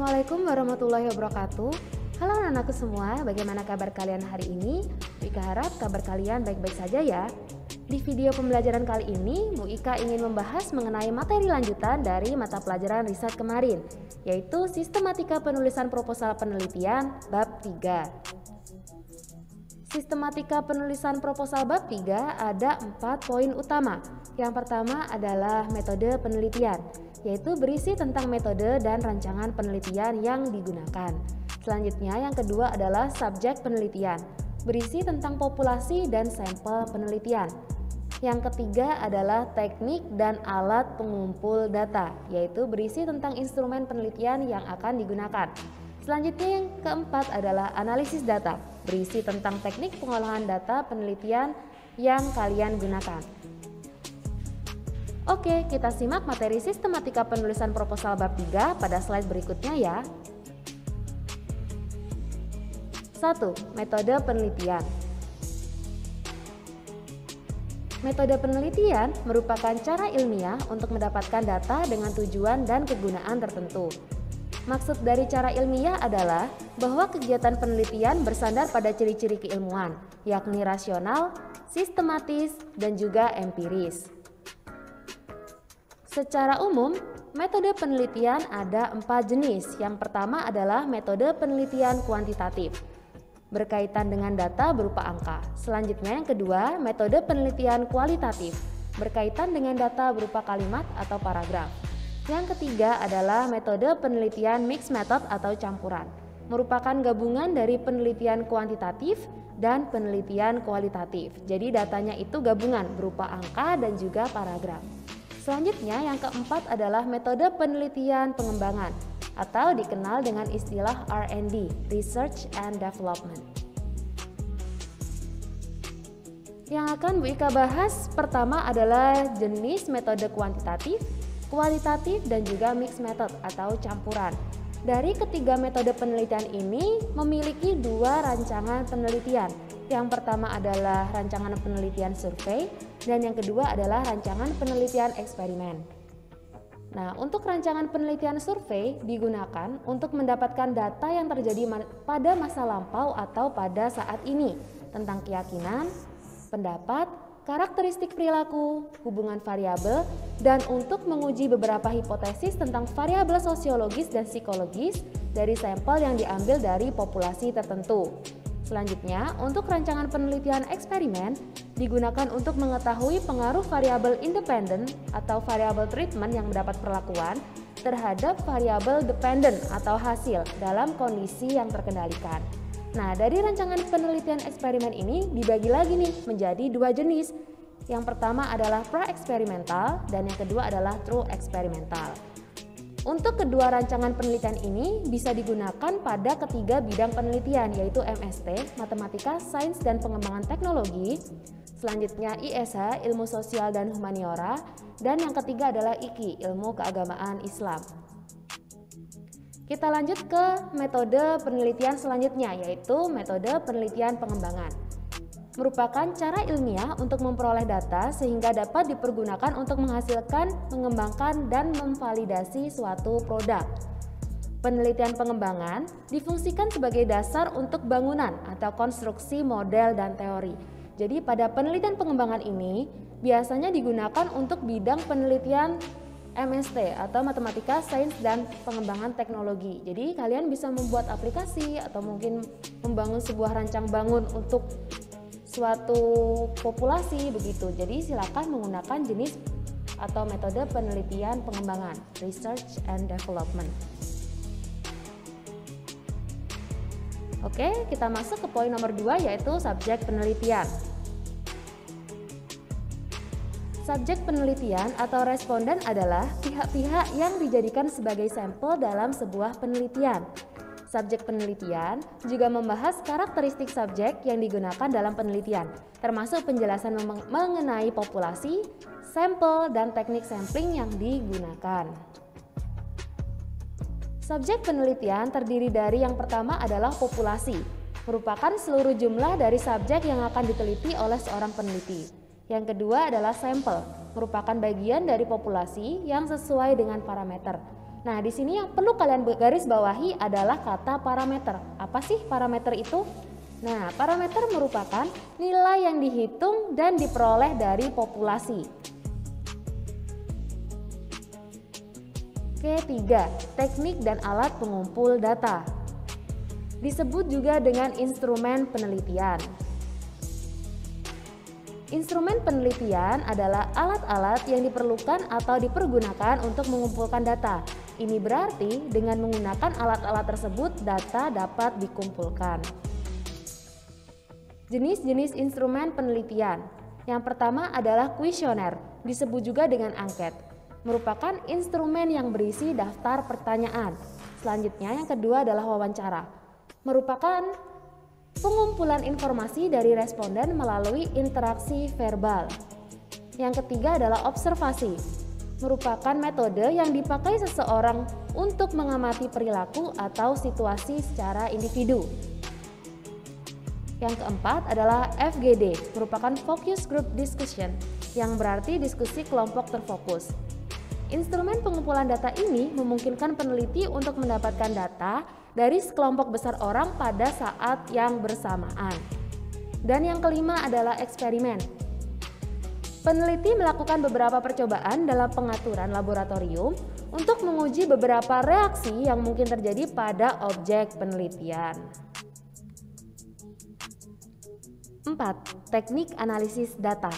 Assalamualaikum warahmatullahi wabarakatuh. Halo anak-anakku semua, bagaimana kabar kalian hari ini? Bu Ika harap kabar kalian baik-baik saja ya. Di video pembelajaran kali ini, Bu Ika ingin membahas mengenai materi lanjutan dari mata pelajaran riset kemarin, yaitu Sistematika Penulisan Proposal Penelitian Bab 3. Sistematika penulisan proposal bab 3 ada 4 poin utama. Yang pertama adalah metode penelitian, yaitu berisi tentang metode dan rancangan penelitian yang digunakan. Selanjutnya yang kedua adalah subjek penelitian, berisi tentang populasi dan sampel penelitian. Yang ketiga adalah teknik dan alat pengumpul data, yaitu berisi tentang instrumen penelitian yang akan digunakan. Selanjutnya yang keempat adalah analisis data, berisi tentang teknik pengolahan data penelitian yang kalian gunakan. Oke, kita simak materi sistematika penulisan proposal bab 3 pada slide berikutnya ya. 1. Metode penelitian. Metode penelitian merupakan cara ilmiah untuk mendapatkan data dengan tujuan dan kegunaan tertentu. Maksud dari cara ilmiah adalah bahwa kegiatan penelitian bersandar pada ciri-ciri keilmuan, yakni rasional, sistematis, dan juga empiris. Secara umum, metode penelitian ada 4 jenis. Yang pertama adalah metode penelitian kuantitatif, berkaitan dengan data berupa angka. Selanjutnya yang kedua, metode penelitian kualitatif, berkaitan dengan data berupa kalimat atau paragraf. Yang ketiga adalah metode penelitian mixed method atau campuran, merupakan gabungan dari penelitian kuantitatif dan penelitian kualitatif. Jadi datanya itu gabungan berupa angka dan juga paragraf. Selanjutnya yang keempat adalah metode penelitian pengembangan atau dikenal dengan istilah R&D, Research and Development. Yang akan Bu Ika bahas pertama adalah jenis metode kuantitatif, kualitatif, dan juga mixed method atau campuran. Dari ketiga metode penelitian ini memiliki 2 rancangan penelitian. Yang pertama adalah rancangan penelitian survei dan yang kedua adalah rancangan penelitian eksperimen. Nah, untuk rancangan penelitian survei digunakan untuk mendapatkan data yang terjadi pada masa lampau atau pada saat ini tentang keyakinan, pendapat, karakteristik perilaku, hubungan variabel, dan untuk menguji beberapa hipotesis tentang variabel sosiologis dan psikologis dari sampel yang diambil dari populasi tertentu. Selanjutnya, untuk rancangan penelitian eksperimen digunakan untuk mengetahui pengaruh variabel independen atau variabel treatment yang mendapat perlakuan terhadap variabel dependent atau hasil dalam kondisi yang terkendalikan. Nah, dari rancangan penelitian eksperimen ini dibagi lagi nih menjadi 2 jenis. Yang pertama adalah pra-eksperimental dan yang kedua adalah true eksperimental. Untuk kedua rancangan penelitian ini bisa digunakan pada ketiga bidang penelitian, yaitu MST, Matematika, Sains dan Pengembangan Teknologi. Selanjutnya ISH, Ilmu Sosial dan Humaniora, dan yang ketiga adalah IKI, Ilmu Keagamaan Islam. Kita lanjut ke metode penelitian selanjutnya, yaitu metode penelitian pengembangan. Merupakan cara ilmiah untuk memperoleh data sehingga dapat dipergunakan untuk menghasilkan, mengembangkan, dan memvalidasi suatu produk. Penelitian pengembangan difungsikan sebagai dasar untuk bangunan atau konstruksi model dan teori. Jadi pada penelitian pengembangan ini biasanya digunakan untuk bidang penelitian MST atau Matematika, Sains dan Pengembangan Teknologi. Jadi kalian bisa membuat aplikasi atau mungkin membangun sebuah rancang bangun untuk suatu populasi begitu. Jadi silakan menggunakan jenis atau metode penelitian pengembangan, Research and Development. Oke, kita masuk ke poin nomor 2 yaitu subjek penelitian. Subjek penelitian atau responden adalah pihak-pihak yang dijadikan sebagai sampel dalam sebuah penelitian. Subjek penelitian juga membahas karakteristik subjek yang digunakan dalam penelitian, termasuk penjelasan mengenai populasi, sampel, dan teknik sampling yang digunakan. Subjek penelitian terdiri dari yang pertama adalah populasi, merupakan seluruh jumlah dari subjek yang akan diteliti oleh seorang peneliti. Yang kedua adalah sampel, merupakan bagian dari populasi yang sesuai dengan parameter. Nah, di sini yang perlu kalian garis bawahi adalah kata parameter. Apa sih parameter itu? Nah, parameter merupakan nilai yang dihitung dan diperoleh dari populasi. Ketiga, teknik dan alat pengumpul data. Disebut juga dengan instrumen penelitian. Instrumen penelitian adalah alat-alat yang diperlukan atau dipergunakan untuk mengumpulkan data. Ini berarti dengan menggunakan alat-alat tersebut data dapat dikumpulkan. Jenis-jenis instrumen penelitian. Yang pertama adalah kuesioner, disebut juga dengan angket. Merupakan instrumen yang berisi daftar pertanyaan. Selanjutnya yang kedua adalah wawancara. Merupakan pengumpulan informasi dari responden melalui interaksi verbal. Yang ketiga adalah observasi. Merupakan metode yang dipakai seseorang untuk mengamati perilaku atau situasi secara individu. Yang keempat adalah FGD, merupakan Focus Group Discussion, yang berarti diskusi kelompok terfokus. Instrumen pengumpulan data ini memungkinkan peneliti untuk mendapatkan data dari sekelompok besar orang pada saat yang bersamaan. Dan yang kelima adalah eksperimen. Peneliti melakukan beberapa percobaan dalam pengaturan laboratorium untuk menguji beberapa reaksi yang mungkin terjadi pada objek penelitian. 4. Teknik analisis data.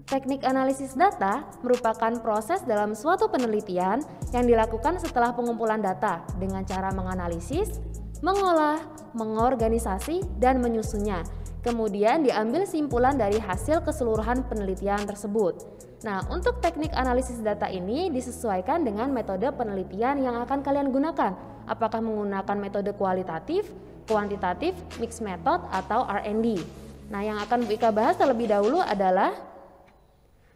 Teknik analisis data merupakan proses dalam suatu penelitian yang dilakukan setelah pengumpulan data dengan cara menganalisis, mengolah, mengorganisasi, dan menyusunnya. Kemudian diambil simpulan dari hasil keseluruhan penelitian tersebut. Nah, untuk teknik analisis data ini disesuaikan dengan metode penelitian yang akan kalian gunakan. Apakah menggunakan metode kualitatif, kuantitatif, mixed method, atau R&D. Nah, yang akan Bu Ika bahas terlebih dahulu adalah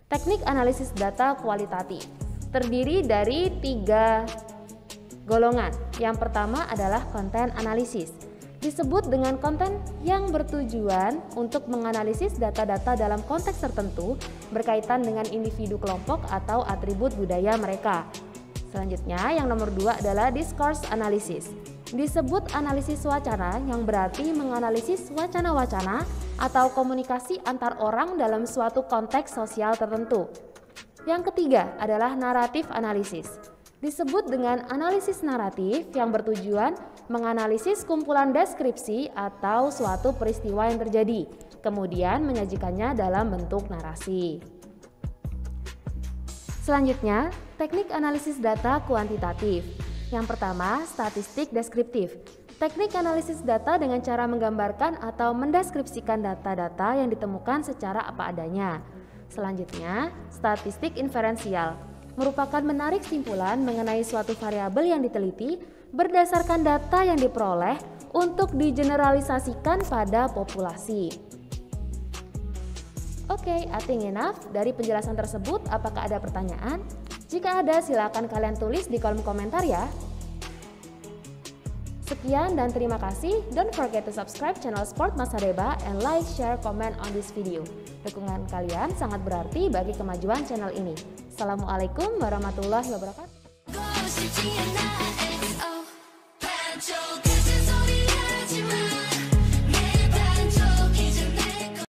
teknik analisis data kualitatif. Terdiri dari 3 golongan. Yang pertama adalah konten analisis. Disebut dengan konten yang bertujuan untuk menganalisis data-data dalam konteks tertentu berkaitan dengan individu kelompok atau atribut budaya mereka. Selanjutnya, yang nomor 2 adalah discourse analysis. Disebut analisis wacana yang berarti menganalisis wacana-wacana atau komunikasi antar orang dalam suatu konteks sosial tertentu. Yang ketiga adalah naratif analisis. Disebut dengan analisis naratif yang bertujuan menganalisis kumpulan deskripsi atau suatu peristiwa yang terjadi, kemudian menyajikannya dalam bentuk narasi. Selanjutnya, teknik analisis data kuantitatif. Yang pertama, statistik deskriptif. Teknik analisis data dengan cara menggambarkan atau mendeskripsikan data-data yang ditemukan secara apa adanya. Selanjutnya, statistik inferensial. Merupakan menarik simpulan mengenai suatu variabel yang diteliti berdasarkan data yang diperoleh untuk digeneralisasikan pada populasi. Oke, I think enough dari penjelasan tersebut. Apakah ada pertanyaan? Jika ada, silakan kalian tulis di kolom komentar ya. Sekian dan terima kasih. Don't forget to subscribe channel Sport Mas Hadeba and like, share, comment on this video. Dukungan kalian sangat berarti bagi kemajuan channel ini. Assalamualaikum warahmatullahi wabarakatuh.